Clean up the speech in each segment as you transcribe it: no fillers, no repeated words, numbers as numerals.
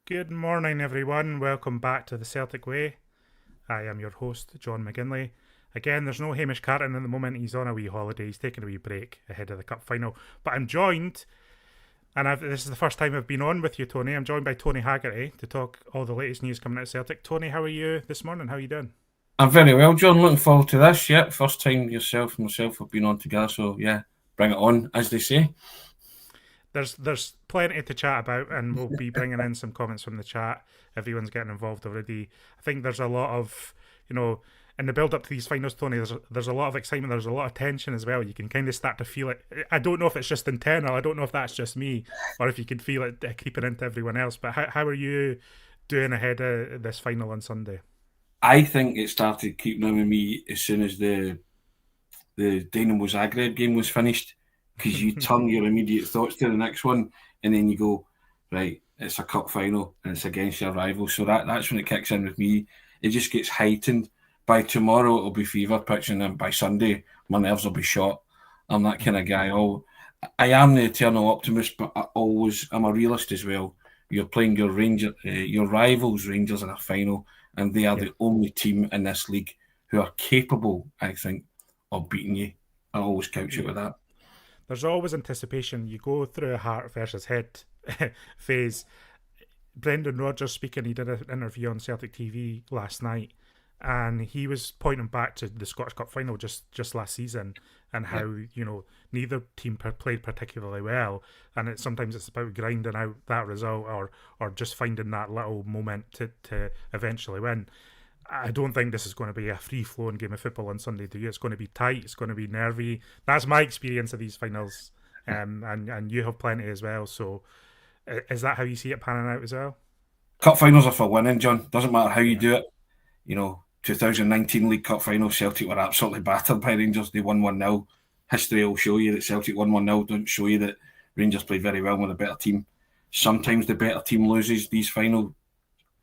Good morning, everyone. Welcome back to the Celtic Way. I am your host, John McGinley. Again, there's no Hamish Carton at the moment. He's on a wee holiday. He's taking a wee break ahead of the cup final. But I'm joined, and this is the first time I've been on with you, Tony. I'm joined by Tony Haggerty to talk all the latest news coming out of Celtic. Tony, how are you this morning? How are you doing? I'm very well, John. Looking forward to this. Yeah, first time yourself and myself have been on together. So yeah, bring it on, as they say. There's plenty to chat about, and we'll be bringing in some comments from the chat. Everyone's getting involved already. I think there's a lot of, in the build up to these finals, Tony. There's a lot of excitement. There's a lot of tension as well. You can kind of start to feel it. I don't know if it's just internal. I don't know if that's just me, or if you can feel it creeping into everyone else. But how are you doing ahead of this final on Sunday? I think it started keeping on with me as soon as the Dynamo Zagreb game was finished, because you turn your immediate thoughts to the next one, and then you go, right, it's a cup final and it's against your rival. So that's when it kicks in with me. It just gets heightened. By tomorrow it'll be fever pitch, and then by Sunday my nerves will be shot. I'm that kind of guy. I am the eternal optimist, but I'm a realist as well. You're playing your rivals Rangers in a final, and they are Yeah. the only team in this league who are capable, I think, of beating you. I always couch it Yeah. with that. There's always anticipation. You go through a heart versus head phase. Brendan Rodgers speaking, he did an interview on Celtic TV last night, and he was pointing back to the Scottish Cup final just last season, and Yeah, how neither team played particularly well, and sometimes it's about grinding out that result, or just finding that little moment to eventually win. I don't think this is going to be a free flowing game of football on Sunday. Do you? It's going to be tight. It's going to be nervy. That's my experience of these finals, and you have plenty as well. So, is that how you see it panning out as well? cup finals are for winning, John. Doesn't matter how you Yeah. do it. 2019 League Cup final, Celtic were absolutely battered by Rangers. They won 1-0. History will show you that Celtic won 1-0. Don't show you that Rangers played very well with a better team. Sometimes the better team loses these final.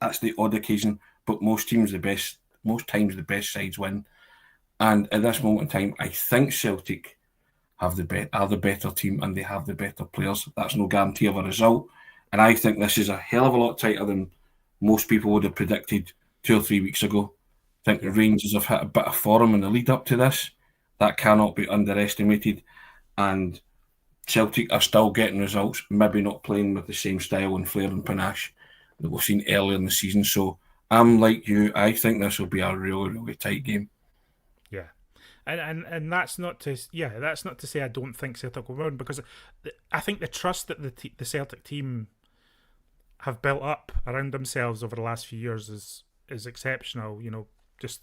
That's the odd occasion, but most times the best sides win. And at this moment in time, I think Celtic are the better team, and they have the better players. That's no guarantee of a result. And I think this is a hell of a lot tighter than most people would have predicted 2 or 3 weeks ago. I think the Yeah. Rangers have hit a bit of form in the lead up to this. That cannot be underestimated. And Celtic are still getting results, maybe not playing with the same style and flair and panache that we've seen earlier in the season. So I'm like you. I think this will be a really, really tight game. Yeah. And that's not to say I don't think Celtic will win, because I think the trust that the Celtic team have built up around themselves over the last few years is exceptional. Just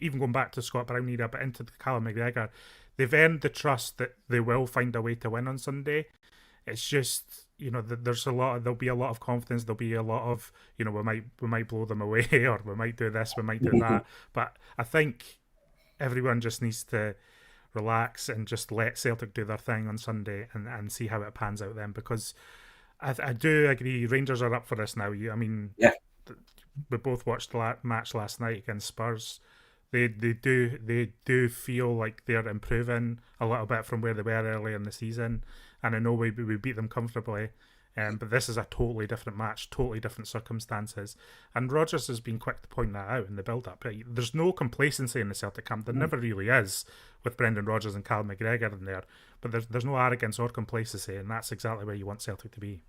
even going back to Scott Brown era, but into Callum McGregor, they've earned the trust that they will find a way to win on Sunday. It's just there'll be a lot of confidence. There'll be a lot of we might blow them away or we might do this, we might do that. But I think everyone just needs to relax and just let Celtic do their thing on Sunday, and see how it pans out then, because I do agree Rangers are up for this now. I mean, Yeah, we both watched the match last night against Spurs. They do feel like they're improving a little bit from where they were earlier in the season, and I know we beat them comfortably. But this is a totally different match, totally different circumstances. And Rodgers has been quick to point that out in the build up. There's no complacency in the Celtic camp. There never really is with Brendan Rodgers and Cal McGregor in there. But there's no arrogance or complacency, and that's exactly where you want Celtic to be.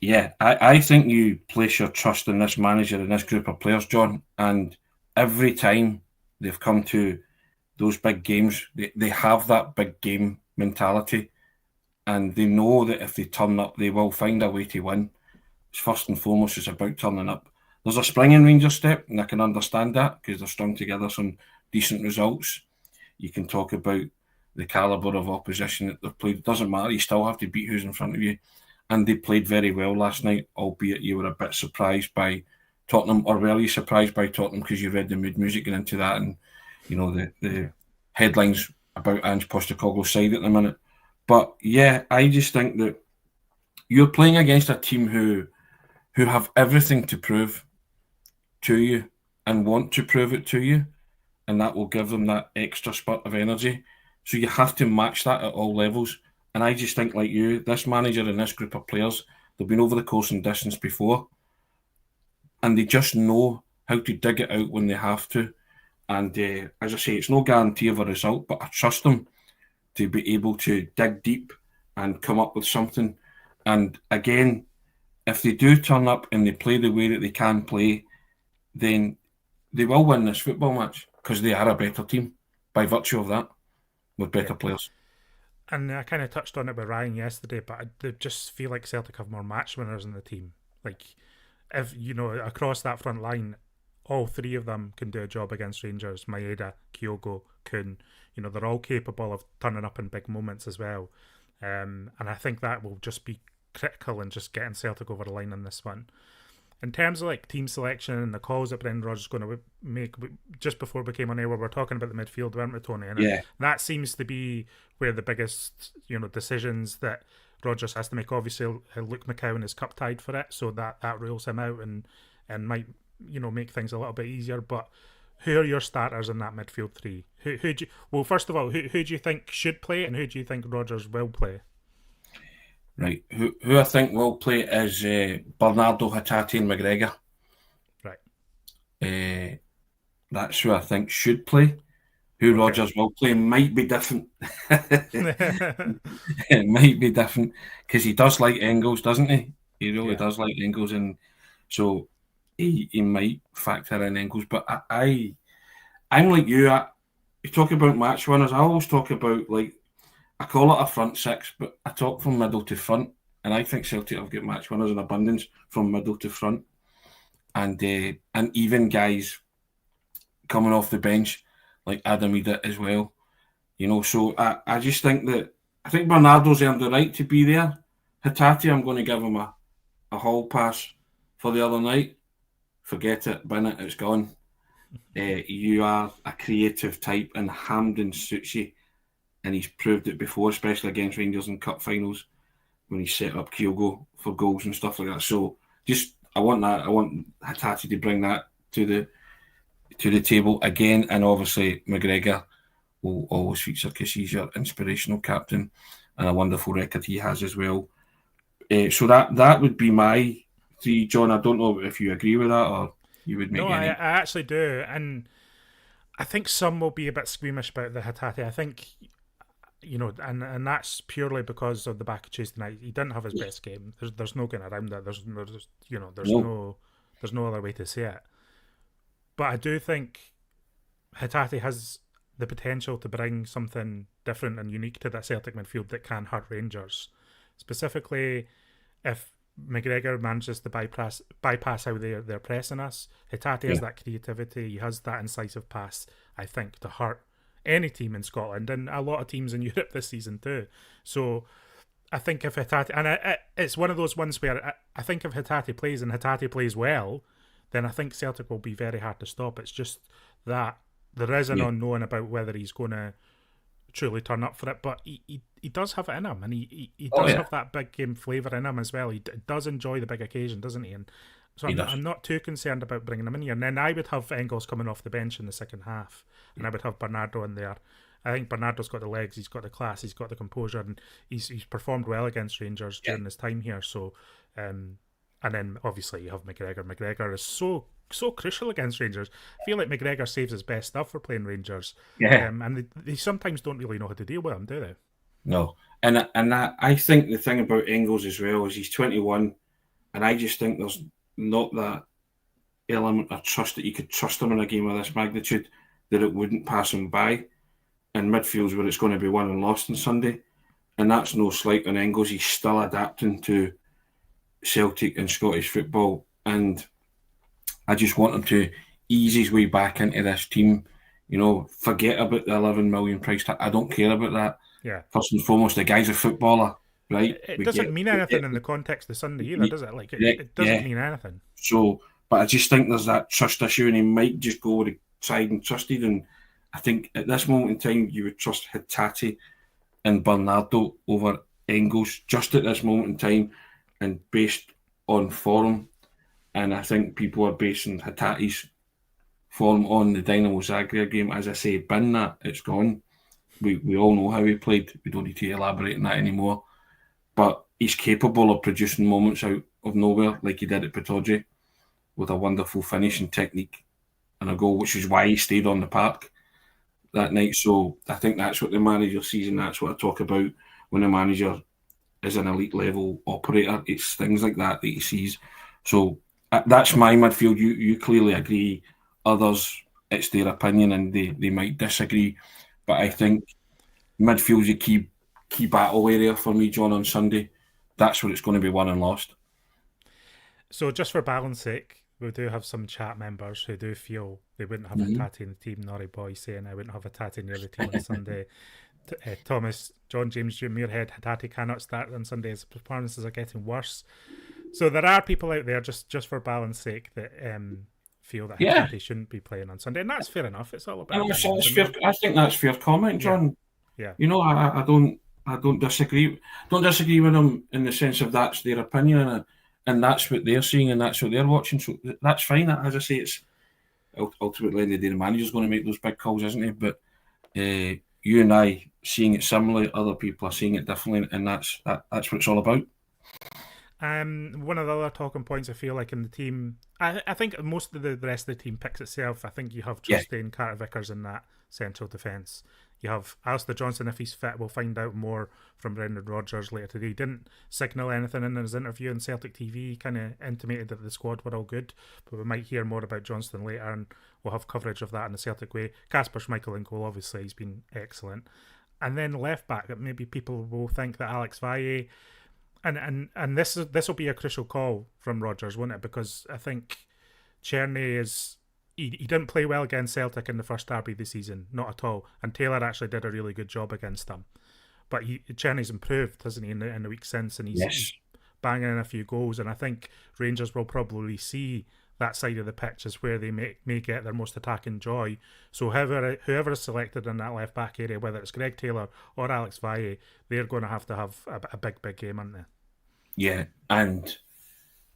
yeah. I think you place your trust in this manager and this group of players, John. And every time they've come to those big games, they have that big game mentality, and they know that if they turn up, they will find a way to win. First and foremost, it's about turning up. There's a spring in Rangers step, and I can understand that because they've strung together some decent results. You can talk about the calibre of opposition that they've played. It doesn't matter, you still have to beat who's in front of you. And they played very well last night, albeit you were a bit surprised by Tottenham, or were you surprised by Tottenham because you read the mood music going into that, and the Yeah. headlines about Ange Postecoglou's side at the minute. But yeah, I just think that you're playing against a team who have everything to prove to you and want to prove it to you, and that will give them that extra spurt of energy. So you have to match that at all levels. And I just think, like you, this manager and this group of players, they've been over the course and distance before. and they just know how to dig it out when they have to. And as I say, it's no guarantee of a result, but I trust them to be able to dig deep and come up with something. And again, if they do turn up and they play the way that they can play, then they will win this football match because they are a better team by virtue of that, with better players. And I kind of touched on it with Ryan yesterday, but I just feel like Celtic have more match winners in the team. Like, if across that front line, all three of them can do a job against Rangers. Maeda, Kyogo, Kun. They're all capable of turning up in big moments as well. And I think that will just be critical in just getting Celtic over the line on this one. In terms of like team selection and the calls that Brendan Rodgers is going to make, just before we came on air, we were talking about the midfield, weren't we, Tony? And that seems to be where the biggest, decisions that Rodgers has to make. Obviously, Luke McCowan is cup tied for it, so that rules him out and might make things a little bit easier. But who are your starters in that midfield three? First of all, who do you think should play, and who do you think Rodgers will play? Right, who I think will play is Bernardo, Hatate and McGregor. Right. That's who I think should play. Who Rodgers will play might be different. It might be different because he does like Engels, doesn't he? He really does like Engels, and so he might factor in Engels. But I'm like you. You talk about match winners. I always talk about, like, I call it a front six, but I talk from middle to front, and I think Celtic have got match winners in abundance from middle to front, and even guys coming off the bench like Adam Ida as well. So I just think Bernardo's earned the right to be there. Hatate, I'm going to give him a hall pass for the other night. Forget it, bin it, it's gone. You are a creative type, and Hampden suits you. And he's proved it before, especially against Rangers in cup finals when he set up Kyogo for goals and stuff like that. So I want that. I want Hatate to bring that to the table again. And obviously McGregor will always feature because he's your inspirational captain and a wonderful record he has as well. So that would be my three, John. I don't know if you agree with that or you would make any. I actually do. And I think some will be a bit squeamish about the Hatate. I think... and that's purely because of the back of Tuesday night. He didn't have his best game. There's no getting around that. There's no other way to say it. But I do think Hatate has the potential to bring something different and unique to that Celtic midfield that can hurt Rangers. Specifically, if McGregor manages to bypass how they're pressing us, Hatate has that creativity. He has that incisive pass, I think, to hurt any team in Scotland and a lot of teams in Europe this season too. So I think if Hatate, and it's one of those ones where I think if Hatate plays and Hatate plays well, then I think Celtic will be very hard to stop. It's just that there is an unknown about whether he's going to truly turn up for it, but he does have it in him, and he does have that big game flavour in him as well. He does enjoy the big occasion, doesn't he? And so I'm not too concerned about bringing him in here. And then I would have Engels coming off the bench in the second half, and I would have Bernardo in there. I think Bernardo's got the legs, he's got the class, he's got the composure, and he's performed well against Rangers during his time here. So, and then obviously you have McGregor. McGregor is so crucial against Rangers. I feel like McGregor saves his best stuff for playing Rangers. And they sometimes don't really know how to deal with him, do they? No. And I think the thing about Engels as well is he's 21, and I just think there's not that element of trust that you could trust him in a game of this magnitude, that it wouldn't pass him by. And midfield's where it's going to be won and lost on Sunday. And that's no slight on Engels. He's still adapting to Celtic and Scottish football. And I just want him to ease his way back into this team. Forget about the 11 million price tag. I don't care about that. Yeah. First and foremost, the guy's a footballer, right? It doesn't mean anything in the context of Sunday either, does it? Like, it doesn't mean anything. So, but I just think there's that trust issue, and he might just go with the tried and trusted. And I think at this moment in time, you would trust Hatate and Bernardo over Engels just at this moment in time, and based on form. And I think people are basing Hatate's form on the Dynamo Zagreb game. As I say, bin that, it's gone. We all know how he played. We don't need to elaborate on that anymore. But he's capable of producing moments out of nowhere like he did at Pittodrie. with a wonderful finishing technique and a goal, which is why he stayed on the park that night. So I think that's what the manager sees, and that's what I talk about when the manager is an elite level operator. It's things like that he sees. So that's my midfield. You clearly agree. Others, it's their opinion, and they might disagree. But I think midfield's a key battle area for me, John, on Sunday. That's where it's going to be won and lost. So just for balance sake, we do have some chat members who do feel they wouldn't have a tatty in the team. Norrie Boy saying I wouldn't have a tatty near the team on Sunday. Thomas, John James Muirhead, Hatate cannot start on Sunday. His performances are getting worse. So there are people out there, just for balance sake, that feel that Hatate shouldn't be playing on Sunday, and that's fair enough. It's all about. I think that's fair comment, John. Yeah. You know, I don't disagree. Don't disagree with them in the sense of that's their opinion, and that's what they're seeing, and that's what they're watching. So that's fine. As I say, it's ultimately the day the manager's going to make those big calls, isn't he? But you and I seeing it similarly, other people are seeing it differently, and that's what it's all about. One of the other talking points I feel like in the team, I think most of the rest of the team picks itself. I think you have Trustane, Carter Vickers in that central defence. You have Alistair Johnston, if he's fit. We'll find out more from Brendan Rodgers later today. He didn't signal anything in his interview on Celtic TV. He kind of intimated that the squad were all good, but we might hear more about Johnston later, and we'll have coverage of that in the Celtic way. Kasper Schmeichel in goal, obviously, he's been excellent. And then left back, maybe people will think that Alex Valle, and this will be a crucial call from Rodgers, won't it? Because I think Czerny is. He didn't play well against Celtic in the first derby of the season, not at all. And Taylor actually did a really good job against them. But Czerny's improved, hasn't he, in the week since, and he's banging in a few goals. And I think Rangers will probably see that side of the pitch as where they may get their most attacking joy. So whoever is selected in that left back area, whether it's Greg Taylor or Alex Valle, they're going to have a big game, aren't they? Yeah, and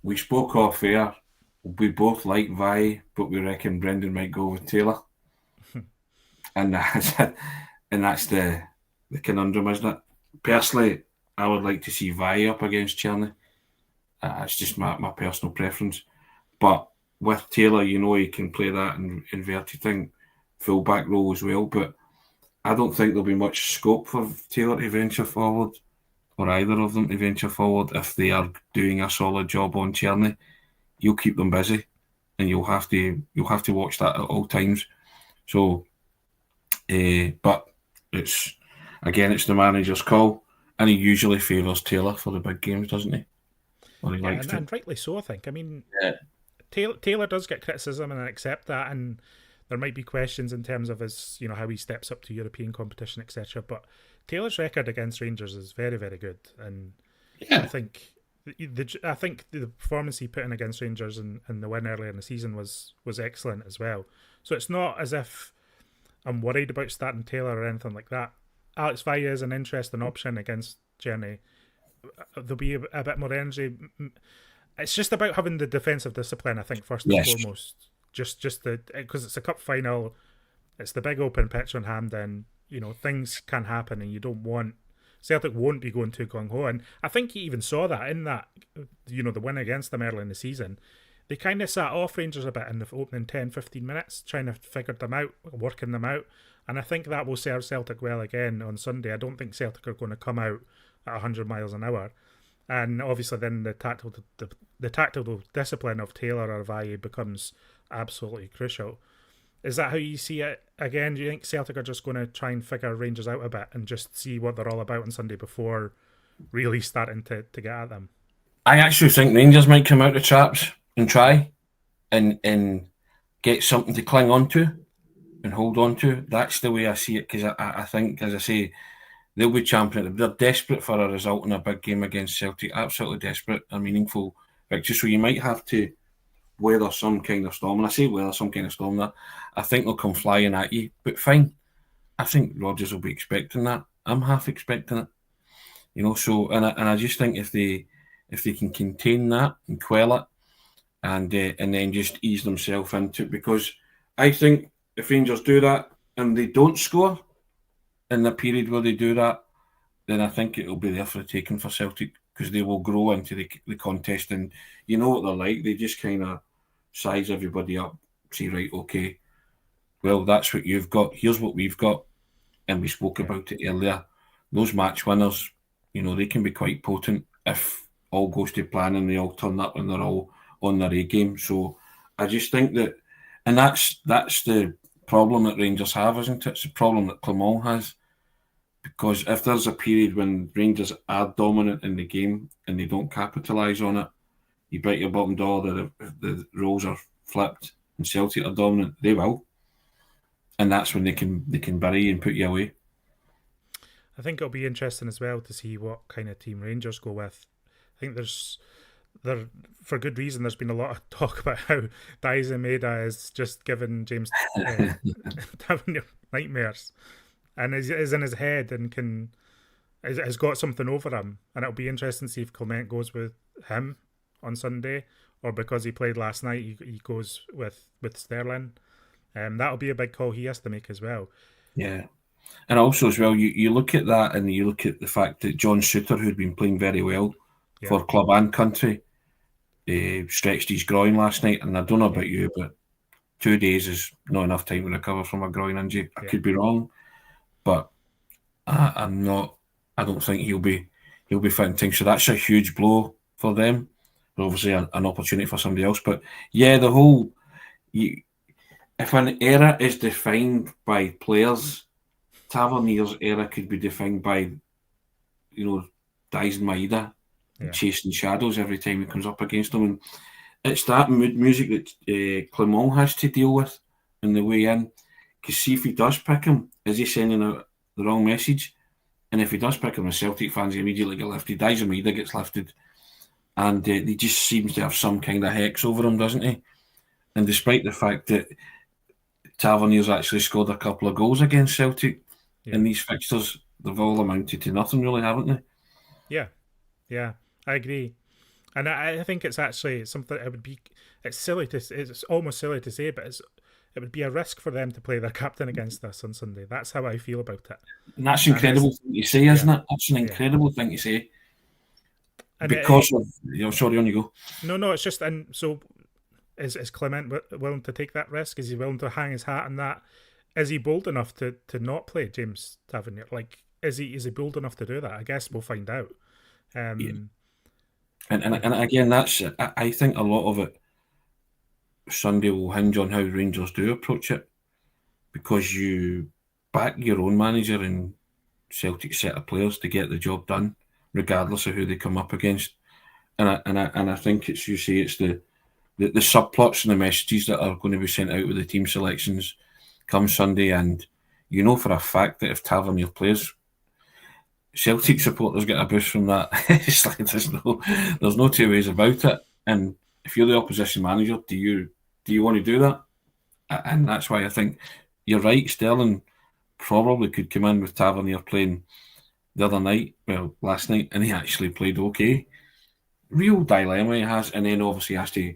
we spoke off air. We both like Valle, but we reckon Brendan might go with Taylor. and that's the conundrum, isn't it? Personally, I would like to see Valle up against Czerny. It's just my personal preference. But with Taylor, you know, he can play that inverted thing, full back role as well. But I don't think there'll be much scope for Taylor to venture forward, or either of them to venture forward, if they are doing a solid job on Czerny. You'll keep them busy, and you'll have to watch that at all times. So, but it's the manager's call, and he usually favours Taylor for the big games, doesn't he? Or he likes to. And rightly so, I think. I mean, Taylor does get criticism, and I accept that, and there might be questions in terms of his, how he steps up to European competition, etc. But Taylor's record against Rangers is very, very good, and I think the performance he put in against Rangers and the win earlier in the season was excellent as well. So it's not as if I'm worried about starting Taylor or anything like that. Alex Valle is an interesting option against Czerny. There'll be a bit more energy. It's just about having the defensive discipline, I think, first and foremost. Just because it's a cup final, it's the big open pitch on Hampden. Things can happen, and you don't want. Celtic won't be going too gung-ho, and I think you even saw that in that, the win against them early in the season. They kind of sat off Rangers a bit in the opening 10-15 minutes, trying to figure them out, working them out, and I think that will serve Celtic well again on Sunday. I don't think Celtic are going to come out at 100 miles an hour, and obviously then the tactical discipline of Taylor or Valle becomes absolutely crucial. Is that how you see it? Again, do you think Celtic are just going to try and figure Rangers out a bit and just see what they're all about on Sunday before really starting to get at them? I actually think Rangers might come out of traps and try and get something to cling on to and hold on to. That's the way I see it, because I think, as I say, they'll be championing. They're desperate for a result in a big game against Celtic, absolutely desperate, a meaningful victory. So you might have to weather some kind of storm. And I say weather some kind of storm, that I think they'll come flying at you. But fine. I think Rodgers will be expecting that. I'm half expecting it. So and I just think if they can contain that and quell it and then just ease themselves into it, because I think if Rangers do that and they don't score in the period where they do that, then I think it'll be there for the taking for Celtic, because they will grow into the contest, and you know what they're like. They just kind of size everybody up, say, right, okay, well, that's what you've got. Here's what we've got. And we spoke about it earlier. Those match winners, they can be quite potent if all goes to plan and they all turn up and they're all on their A game. So I just think that, and that's the problem that Rangers have, isn't it? It's the problem that Clement has. Because if there's a period when Rangers are dominant in the game and they don't capitalise on it, you bet your bottom dollar that if the roles are flipped and Celtic are dominant, they will. And that's when they can bury you and put you away. I think it'll be interesting as well to see what kind of team Rangers go with. I think there for good reason. There's been a lot of talk about how Daisa Maeda is just giving James Tavernier nightmares, and is in his head and has got something over him. And it'll be interesting to see if Clement goes with him on Sunday, or because he played last night, he goes with Sterling. That'll be a big call he has to make as well. Yeah. And also as well, you look at that and you look at the fact that John Souttar, who'd been playing very well for club and country, stretched his groin last night. And I don't know about you, but 2 days is not enough time to recover from a groin injury. I could be wrong, but I don't think he'll be fit. So that's a huge blow for them. But obviously an opportunity for somebody else. But yeah, the whole... If an era is defined by players, Tavernier's era could be defined by, Daisen Maeda chasing shadows every time he comes up against them. And it's that music that Clement has to deal with on the way in. Because see, if he does pick him, is he sending out the wrong message? And if he does pick him, the Celtic fans immediately get lifted. Daisen Maeda gets lifted. And he just seems to have some kind of hex over him, doesn't he? And despite the fact that Tavernier's actually scored a couple of goals against Celtic in these fixtures, they've all amounted to nothing, really, haven't they? Yeah, I agree, and I think it's actually something. It's almost silly to say, but it would be a risk for them to play their captain against us on Sunday. That's how I feel about it. And that's an incredible thing to say, isn't it? That's an incredible thing to say. And because sorry, on you go. No, it's just, and so. Is Clement willing to take that risk? Is he willing to hang his hat on that? Is he bold enough to not play James Tavernier? Like, is he bold enough to do that? I guess we'll find out. And again, that's I think a lot of it Sunday will hinge on how Rangers do approach it, because you back your own manager and Celtic set of players to get the job done, regardless of who they come up against. And I think it's the subplots and the messages that are going to be sent out with the team selections come Sunday, and for a fact that if Tavernier plays, Celtic supporters get a boost from that. It's like there's no two ways about it. And if you're the opposition manager, do you want to do that? And that's why I think you're right. Sterling probably could come in with Tavernier playing the other night, last night, and he actually played okay. Real dilemma he has, and then obviously has to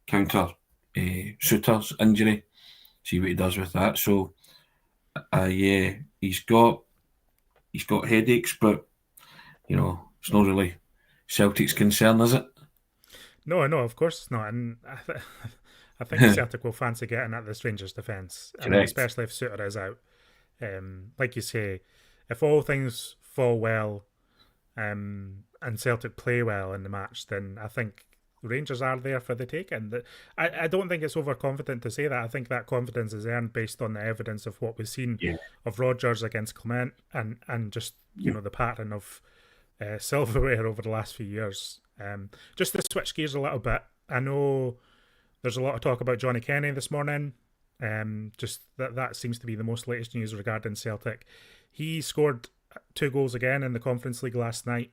counter Souttar's injury, see what he does with that. So he's got headaches, but it's not really Celtic's concern, is it? No, of course it's not. And I think Celtic will fancy getting at this Rangers defence, especially if Souttar is out. Like you say, if all things fall well and Celtic play well in the match, then I think Rangers are there for the taking. I don't think it's overconfident to say that. I think that confidence is earned based on the evidence of what we've seen of Rodgers against Clement and just the pattern of silverware over the last few years. Just to switch gears a little bit, I know there's a lot of talk about Johnny Kenny this morning. Just that seems to be the most latest news regarding Celtic. He scored 2 goals again in the Conference League last night.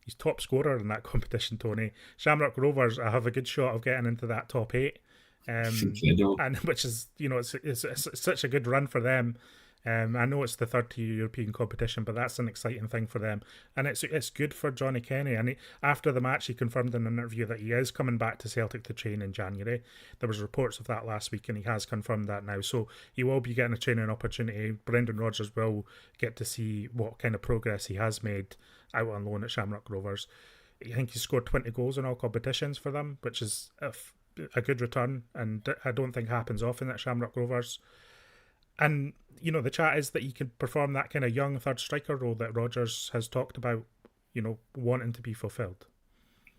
He's top scorer in that competition, Tony. Shamrock Rovers have a good shot of getting into that top 8, and which is it's such a good run for them. I know it's the third tier European competition, but that's an exciting thing for them, and it's good for Johnny Kenny. And after the match, he confirmed in an interview that he is coming back to Celtic to train in January. There was reports of that last week, and he has confirmed that now. So he will be getting a training opportunity. Brendan Rodgers will get to see what kind of progress he has made out on loan at Shamrock Rovers. I think he scored 20 goals in all competitions for them, which is a good return, and I don't think happens often at Shamrock Rovers. And the chat is that he can perform that kind of young third striker role that Rodgers has talked about, wanting to be fulfilled.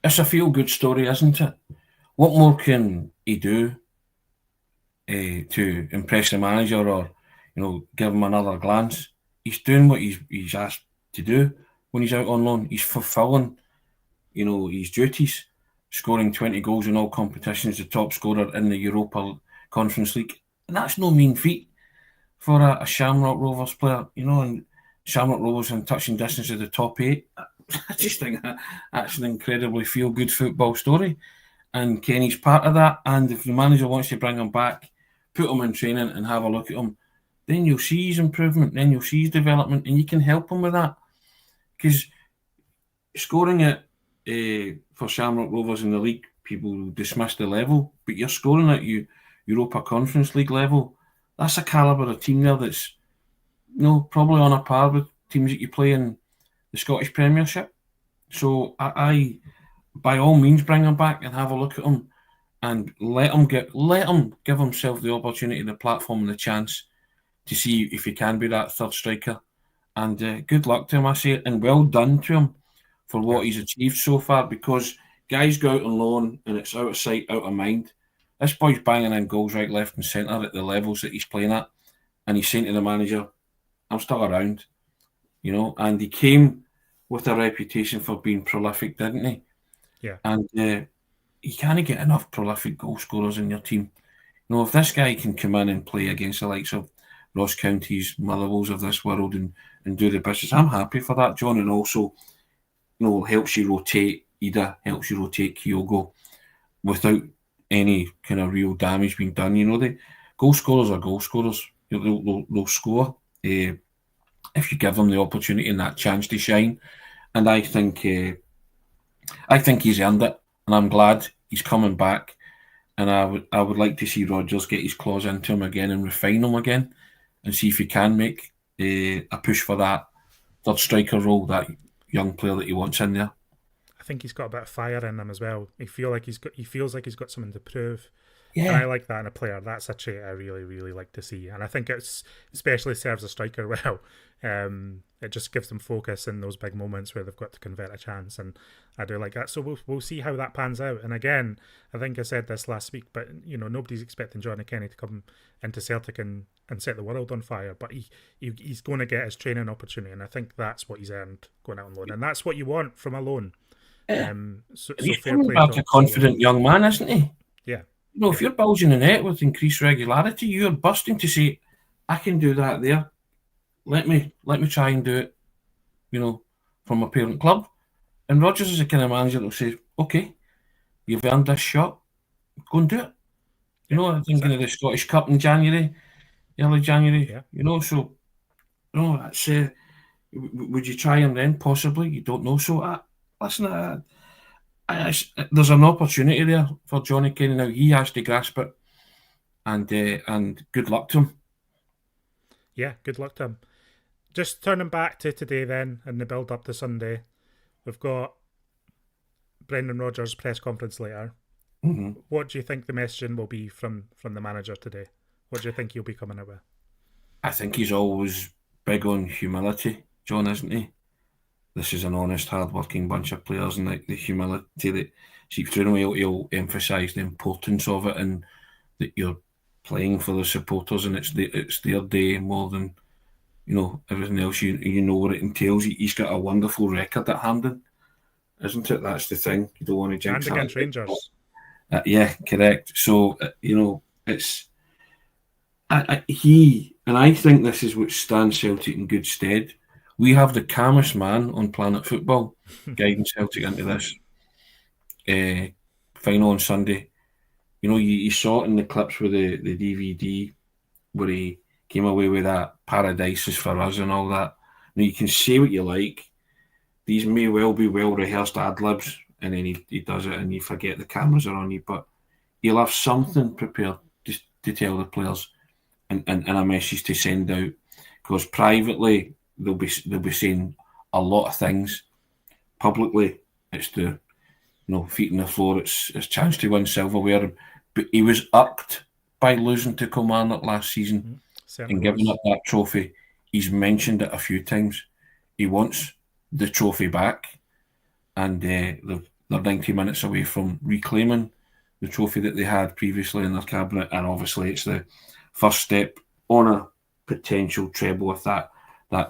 It's a feel-good story, isn't it? What more can he do to impress the manager, or give him another glance? He's doing what he's asked to do when he's out on loan. He's fulfilling, his duties, scoring 20 goals in all competitions, the top scorer in the Europa Conference League, and that's no mean feat for a Shamrock Rovers player, and Shamrock Rovers in touching distance of the top 8. I just think that's an incredibly feel-good football story, and Kenny's part of that. And if the manager wants to bring him back, put him in training and have a look at him, then you'll see his improvement, then you'll see his development, and you can help him with that. Because scoring it for Shamrock Rovers in the league, people dismiss the level, but you're scoring at Europa Conference League level. That's a calibre of team there that's probably on a par with teams that you play in the Scottish Premiership. So I by all means, bring him back and have a look at him, and let him give himself the opportunity, the platform, and the chance to see if he can be that third striker. And good luck to him, I say, and well done to him for what he's achieved so far. Because guys go out on loan and it's out of sight, out of mind. This boy's banging in goals right, left, and centre at the levels that he's playing at, and he's saying to the manager, "I'm still around," And he came with a reputation for being prolific, didn't he? Yeah. And you can't get enough prolific goal scorers in your team. If this guy can come in and play against the likes of Ross Counties, Motherwells of this world and do the business, I'm happy for that, John. And also, helps you rotate Ida, helps you rotate Kyogo without any kind of real damage being done. The goal scorers are goal scorers. They'll score if you give them the opportunity and that chance to shine. And I think he's earned it, and I'm glad he's coming back. And I would like to see Rodgers get his claws into him again and refine him again, and see if he can make a push for that third striker role, that young player that he wants in there. I think he's got a bit of fire in him as well. He feels like he's got something to prove. Yeah. And I like that in a player. That's a trait I really, really like to see. And I think it's especially serves a striker well. It just gives them focus in those big moments where they've got to convert a chance. And I do like that. So we'll see how that pans out. And again, I think I said this last week, but nobody's expecting Johnny Kenny to come into Celtic and set the world on fire. But he's going to get his training opportunity. And I think that's what he's earned going out on loan. And that's what you want from a loan. So he's coming back a confident young man, isn't he? Yeah. If you're bulging the net with increased regularity, you're busting to say, I can do that there. Let me try and do it, from my parent club. And Rodgers is the kind of manager that will say, okay, you've earned this shot, go and do it. I'm thinking of the Scottish Cup in January, early January, so, that's, would you try him then? Possibly, you don't know. So, listen, there's an opportunity there for Johnny Kenny now. He has to grasp it, and good luck to him. Yeah, good luck to him. Just turning back to today then, and the build up to Sunday, we've got Brendan Rodgers' press conference later. Mm-hmm. What do you think the messaging will be from the manager today? What do you think he'll be coming out with? I think he's always big on humility, John, isn't he? This is an honest, hard-working bunch of players, and the humility that seeps through him. He'll emphasise the importance of it, and that you're playing for the supporters, and it's their day more than everything else. You know what it entails. He's got a wonderful record at Hampden, isn't it? That's the thing. You don't want to jinx and against Rangers. Yeah, correct. So it's I think this is what stands Celtic in good stead. We have the calmest man on planet football guiding Celtic into this final on Sunday. You saw it in the clips with the DVD where he came away with that paradise is for us and all that. You can say what you like. These may well be well-rehearsed ad-libs, and then he does it and you forget the cameras are on you, but he'll have something prepared to tell the players and a message to send out, because privately they'll be saying a lot of things. Publicly, it's the feet on the floor. It's chance to win silverware. but he was irked by losing to Kilmarnock last season Certainly and giving was. up that trophy. He's mentioned it a few times. He wants the trophy back, and they're 90 minutes away from reclaiming the trophy that they had previously in their cabinet. And obviously, it's the first step on a potential treble if that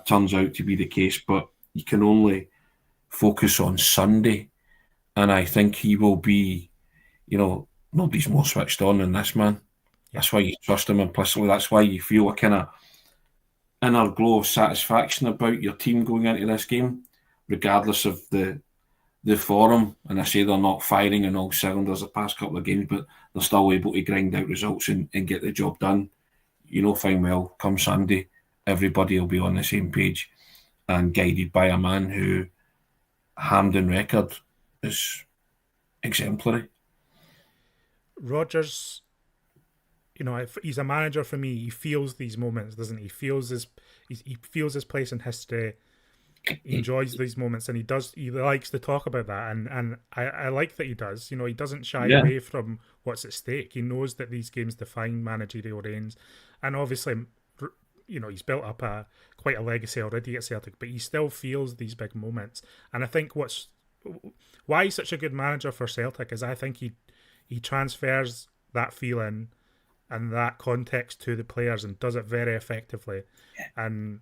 turns out to be the case. But you can only focus on Sunday, and I think he will be, nobody's more switched on than this man. Yeah. That's why you trust him implicitly. That's why you feel a kind of inner glow of satisfaction about your team going into this game, regardless of the form. And I say they're not firing in all cylinders the past couple of games, but they're still able to grind out results and get the job done. You know fine well, come Sunday, everybody will be on the same page and guided by a man who Hampden record is exemplary. Rodgers, if he's a manager for me, he feels these moments, doesn't he? He feels his place in history. He enjoys these moments, and he likes to talk about that, and I like that he does. He doesn't shy away from what's at stake. He knows that these games define managerial reigns, and obviously, he's built up quite a legacy already at Celtic, but he still feels these big moments. And I think why he's such a good manager for Celtic is I think he transfers that feeling and that context to the players and does it very effectively. And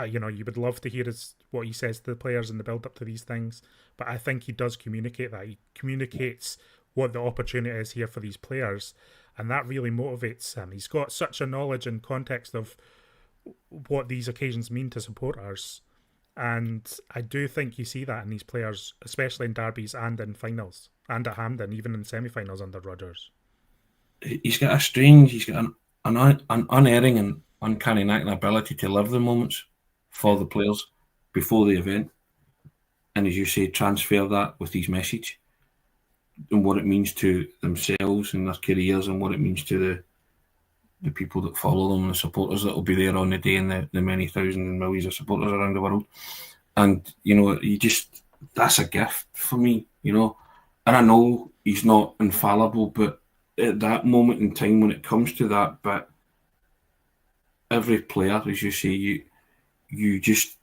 you would love to hear what he says to the players in the build up to these things, but I think he does communicate that. He communicates what the opportunity is here for these players, and that really motivates him. He's got such a knowledge and context of what these occasions mean to supporters, and I do think you see that in these players, especially in derbies and in finals, and at Hampden, even in semi-finals under Rodgers. He's got an unerring and uncanny knack and ability to live the moments for the players before the event, and as you say, transfer that with his message and what it means to themselves and their careers, and what it means to the people that follow them, the supporters that will be there on the day, and the many thousands and millions of supporters around the world. And that's a gift for me, and I know he's not infallible, but at that moment in time when it comes to that bit, every player, as you say, you just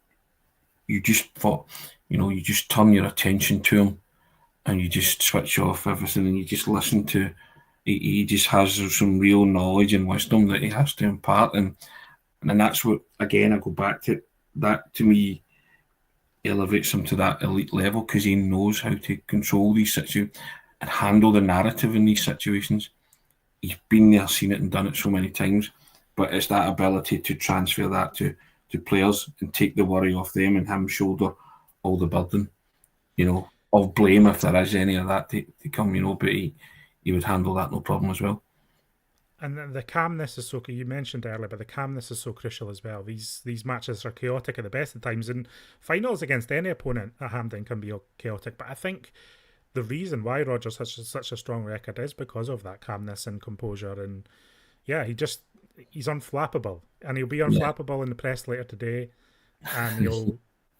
thought, you just turn your attention to him and you just switch off everything and you just listen to. He just has some real knowledge and wisdom that he has to impart, and that's what, again, I go back to that. To me, elevates him to that elite level because he knows how to control these situations and handle the narrative in these situations. He's been there, seen it, and done it so many times. But it's that ability to transfer that to players and take the worry off them and him shoulder all the burden, of blame if there is any of that to come, but he would handle that no problem as well. And the calmness is so, you mentioned earlier, but the calmness is so crucial as well. These matches are chaotic at the best of times, and finals against any opponent at Hampden can be chaotic. But I think the reason why Rodgers has such a strong record is because of that calmness and composure. And yeah, he's unflappable, and he'll be unflappable in the press later today, and he'll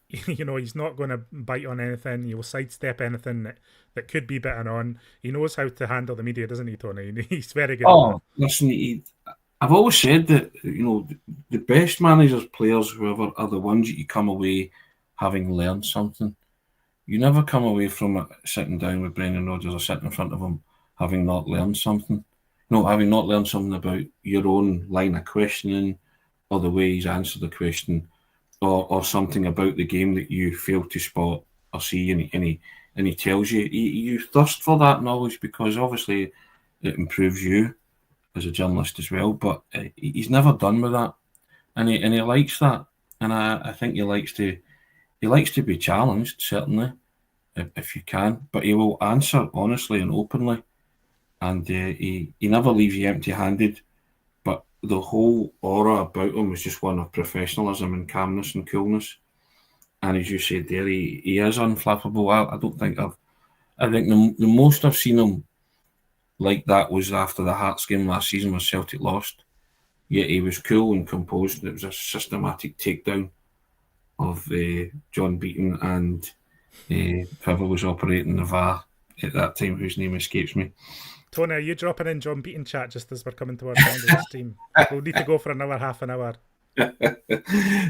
he's not going to bite on anything. He'll sidestep anything that could be bitten on. He knows how to handle the media, doesn't he, Tony? He's very good at that. Listen, I've always said that, the best managers, players, whoever, are the ones that you come away having learned something. You never come away from it sitting down with Brendan Rodgers or sitting in front of him having not learned something. No, having not learned something about your own line of questioning or the way he's answered the question, or something about the game that you fail to spot or see, and he tells you. You thirst for that knowledge because obviously it improves you as a journalist as well. But he's never done with that, and he likes that, and I think he likes to be challenged, certainly, if you can. But he will answer honestly and openly, and he never leaves you empty-handed. But the whole aura about him is just one of professionalism and calmness and coolness. And as you said there, he is unflappable. I think the most I've seen him like that was after the Hearts game last season when Celtic lost. Yet he was cool and composed. It was a systematic takedown of John Beaton and whoever was operating the VAR at that time, whose name escapes me. Tony, are you dropping in John Beaton chat just as we're coming towards the end of the stream? We'll need to go for another half an hour.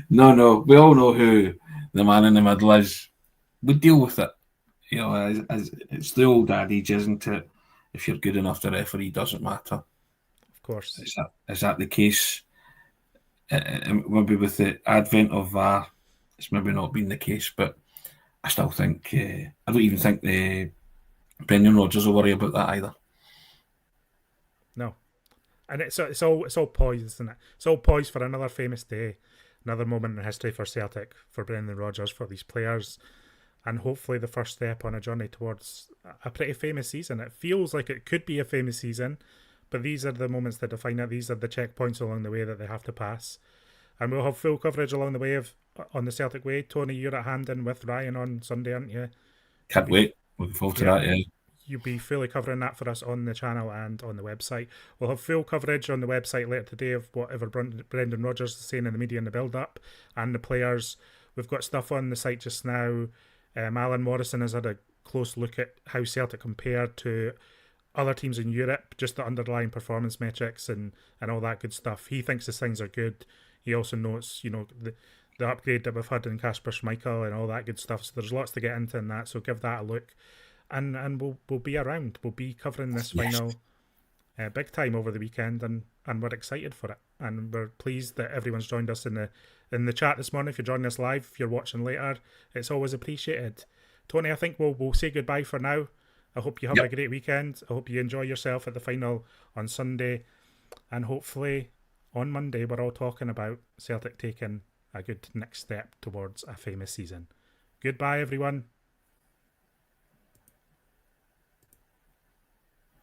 No, we all know who the man in the middle is. We deal with it. You know, as it's the old adage, isn't it? If you're good enough, the referee doesn't matter. Of course. Is that the case? Maybe with the advent of VAR, it's maybe not been the case, but I still think I don't even think Brendan Rodgers will worry about that either. No, and it's all poised, isn't it? It's all poised for another famous day, another moment in history for Celtic, for Brendan Rodgers, for these players, and hopefully the first step on a journey towards a pretty famous season. It feels like it could be a famous season, but these are the moments that define it. These are the checkpoints along the way that they have to pass. And we'll have full coverage along the way on the Celtic Way. Tony, you're at Hampden with Ryan on Sunday, aren't you? Can't wait. Looking forward to that, yeah. You'll be fully covering that for us on the channel and on the website. We'll have full coverage on the website later today of whatever Brendan Rodgers is saying in the media in the build-up and the players. We've got stuff on the site just now. Alan Morrison has had a close look at how Celtic compared to other teams in Europe, just the underlying performance metrics and all that good stuff. He thinks his things are good. He also notes, the upgrade that we've had in Kasper Schmeichel and all that good stuff. So there's lots to get into in that. So give that a look, and we'll be around. We'll be covering this final big time over the weekend, and we're excited for it. And we're pleased that everyone's joined us in the chat this morning. If you're joining us live, if you're watching later, it's always appreciated. Tony, I think we'll say goodbye for now. I hope you have a great weekend. I hope you enjoy yourself at the final on Sunday, and hopefully on Monday we're all talking about Celtic taking a good next step towards a famous season. Goodbye, everyone.